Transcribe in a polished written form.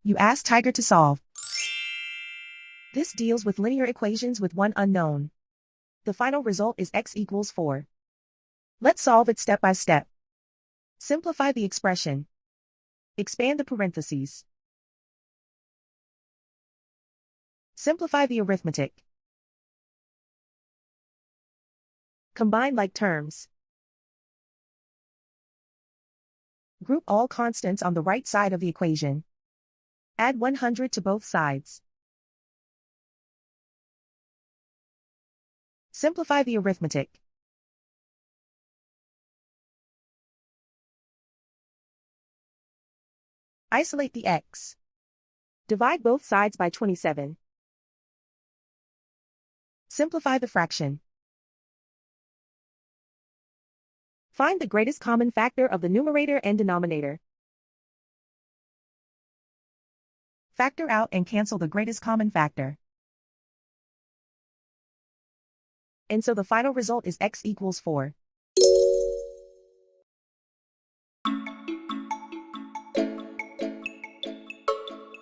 You ask Tiger to solve. This deals with linear equations with one unknown. The final result is x equals 4. Let's solve it step by step. Simplify the expression. Expand the parentheses. Simplify the arithmetic. Combine like terms. Group all constants on the right side of the equation. Add 100 to both sides. Simplify the arithmetic. Isolate the x. Divide both sides by 27. Simplify the fraction. Find the greatest common factor of the numerator and denominator. Factor out and cancel the greatest common factor. And so the final result is x equals 4.